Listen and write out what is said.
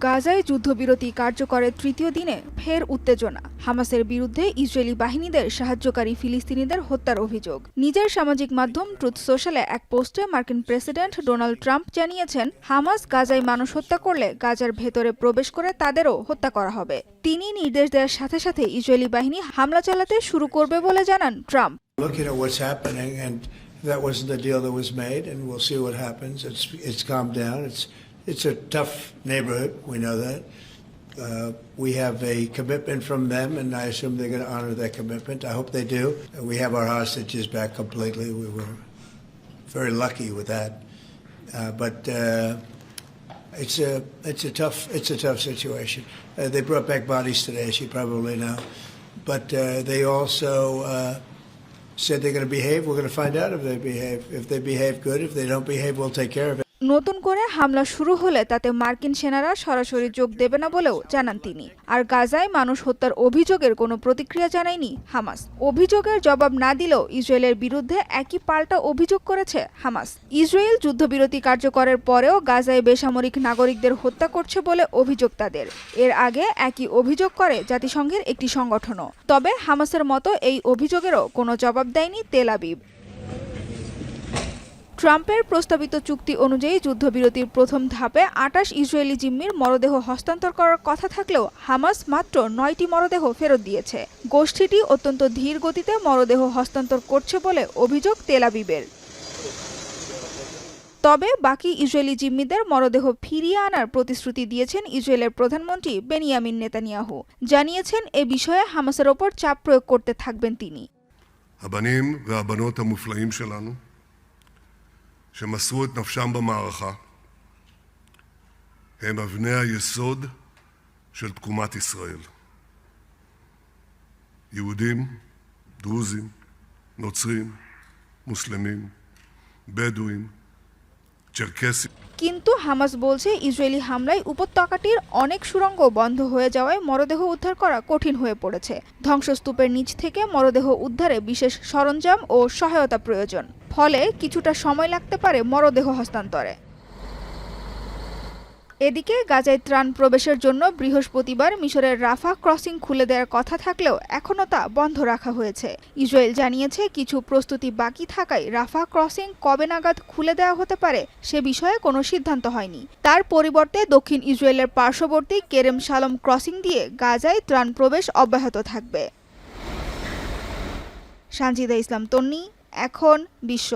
গাজায় যুদ্ধবিরতি কার্যকরের তৃতীয় দিনে ফের উত্তেজনা। হামাসের বিরুদ্ধে ইসরায়েলি বাহিনীদের সাহায্যকারী ফিলিস্তিনিদের হত্যার অভিযোগ। নিজের সামাজিক মাধ্যম ট্রুথ সোশ্যালে এক পোস্টে মার্কিন প্রেসিডেন্ট ডোনাল্ড ট্রাম্প জানিয়েছেন, হামাস গাজায় মানুষ হত্যা করলে গাজার ভেতরে প্রবেশ করে তাদেরও হত্যা করা হবে। তিনি নির্দেশ দেওয়ার সাথে সাথে ইসরায়েলি বাহিনী হামলা চালাতে শুরু করবে বলে জানান Trump. That wasn't the deal that was made, and we'll see what happens. It's calmed down. It's a tough neighborhood. We know that. We have a commitment from them, and I assume they're going to honor that commitment. I hope they do. We have our hostages back completely. We were very lucky with that. But it's a tough situation. They brought back bodies today, as you probably know. But they also said they're going to behave. We're going to find out if they behave. If they behave good, if they don't behave, we'll take care of it. নতুন করে হামলা শুরু হলে তাতে মার্কিন সেনারা সরাসরি যোগ দেবে না বলেও জানান তিনি। আর গাজায় মানুষ হত্যার অভিযোগের কোনো প্রতিক্রিয়া জানায়নি হামাস। অভিযোগের জবাব না দিলেও ইসরায়েলের বিরুদ্ধে একই পাল্টা অভিযোগ করেছে হামাস। ইসরায়েল যুদ্ধবিরতি কার্যকরের পরেও গাজায় বেসামরিক নাগরিকদের হত্যা করছে বলে অভিযোগ তাদের। এর আগে একই অভিযোগ করে জাতিসংঘের একটি সংগঠনও। তবে হামাসের মতো এই অভিযোগেরও কোনো জবাব দেয়নি তেল আবিব। ট্রাম্পের প্রস্তাবিত চুক্তি অনুযায়ী যুদ্ধবিরতির প্রথম ধাপে ২৮ ইসরায়েলি জিম্মির মরদেহ হস্তান্তর করার কথা থাকলেও হামাস মাত্র ৯টি মরদেহ ফেরত দিয়েছে। গোষ্ঠীটি অত্যন্ত ধীর গতিতে মরদেহ হস্তান্তর করছে বলে অভিযোগ তেল আবিবের। তবে বাকি ইসরায়েলি জিম্মিদের মরদেহ ফিরিয়ে আনার প্রতিশ্রুতি দিয়েছেন ইসরায়েলের প্রধানমন্ত্রী বেনিয়ামিন নেতানিয়াহু। জানিয়েছেন এ বিষয়ে হামাসের ওপর চাপ প্রয়োগ করতে থাকবেন তিনি। הבנים והבנות המופלאים שלנו שמסרו את נפשם במערכה הם אבני היסוד של תקומת ישראל. יהודים, דרוזים, נוצרים, מוסלמים, בדואים, צ'רקסים. কিন্তু হামাস বলছে ইসরায়েলি হামলায় উপত্যকাটির অনেক সুড়ঙ্গ বন্ধ হয়ে যাওয়ায় মরদেহ উদ্ধার করা কঠিন হয়ে পড়েছে। ধ্বংসস্তূপের নিচ থেকে মরদেহ উদ্ধারে বিশেষ সরঞ্জাম ও সহায়তা প্রয়োজন। ফলে কিছুটা সময় লাগতে পারে মরদেহ হস্তান্তরে। এদিকে গাজায় ত্রাণ প্রবেশের জন্য বৃহস্পতিবার মিশরের রাফা ক্রসিং খুলে দেওয়ার কথা থাকলেও এখনও তা বন্ধ রাখা হয়েছে। ইসরায়েল জানিয়েছে কিছু প্রস্তুতি বাকি থাকায় রাফা ক্রসিং কবে নাগাদ খুলে দেওয়া হতে পারে সে বিষয়ে কোনো সিদ্ধান্ত হয়নি। তার পরিবর্তে দক্ষিণ ইসরায়েলের পার্শ্ববর্তী কেরেম শালম ক্রসিং দিয়ে গাজায় ত্রাণ প্রবেশ অব্যাহত থাকবে। সানজিদা ইসলাম তন্নি, এখন বিশ্ব।